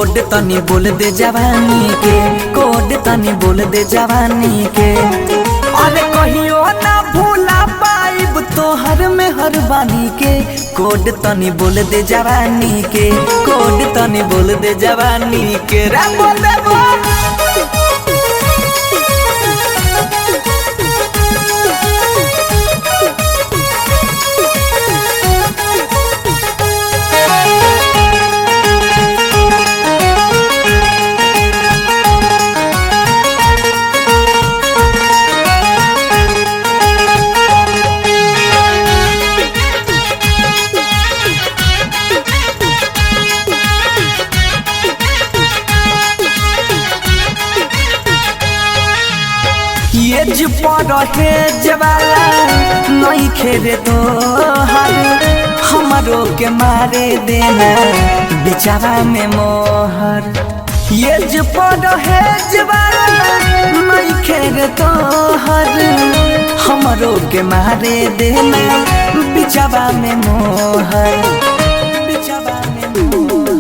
Code तनी बोल दे जवानी के, कोड तनी बोल दे जवानी के। अरे कहियो ना भूला पाइब तोहर में हर बानी के, कोड तनी बोल दे जवानी के, कोड तनी बोल दे जवानी के। रे बोल दे ये पर है जवाला नहीं खेरे तो हर हमारो के मारे देना बिचारा में मोहर। ये पर है जवाला नहीं खेरे तो हर हमारो के मारे देना बिचारा में मोहर, बिचारा में मोहर।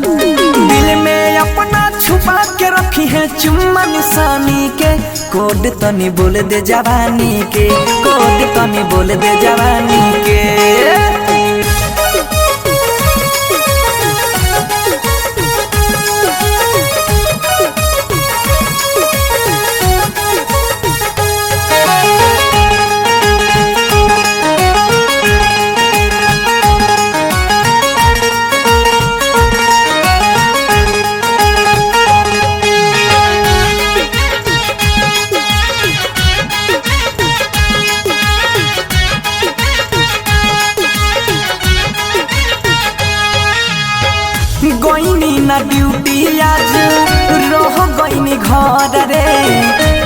दिल में अपना छुपा के रखी है चुम्मा निशानी के, कोड तनी बोल दे जवानी के, कोड तनी बोल दे जवानी के। गईनी ना ड्यूटी आज रह गईनी घर रे,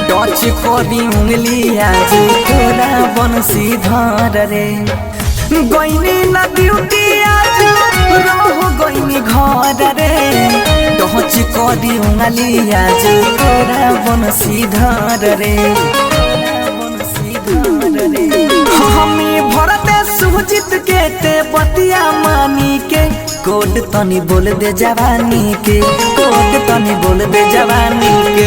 टच करी उंगली आज तोरा बंसी धर रे। गईनी ना ड्यूटी आज रह गईनी घर रे, टच करी उंगली आज तोरा बंसी धर रे, बंसी धर रे। हमें भरते सुजित के ते बतिया मानी के, कोड तनी बोल दे जवानी के, कोड तनी बोल दे जवानी के।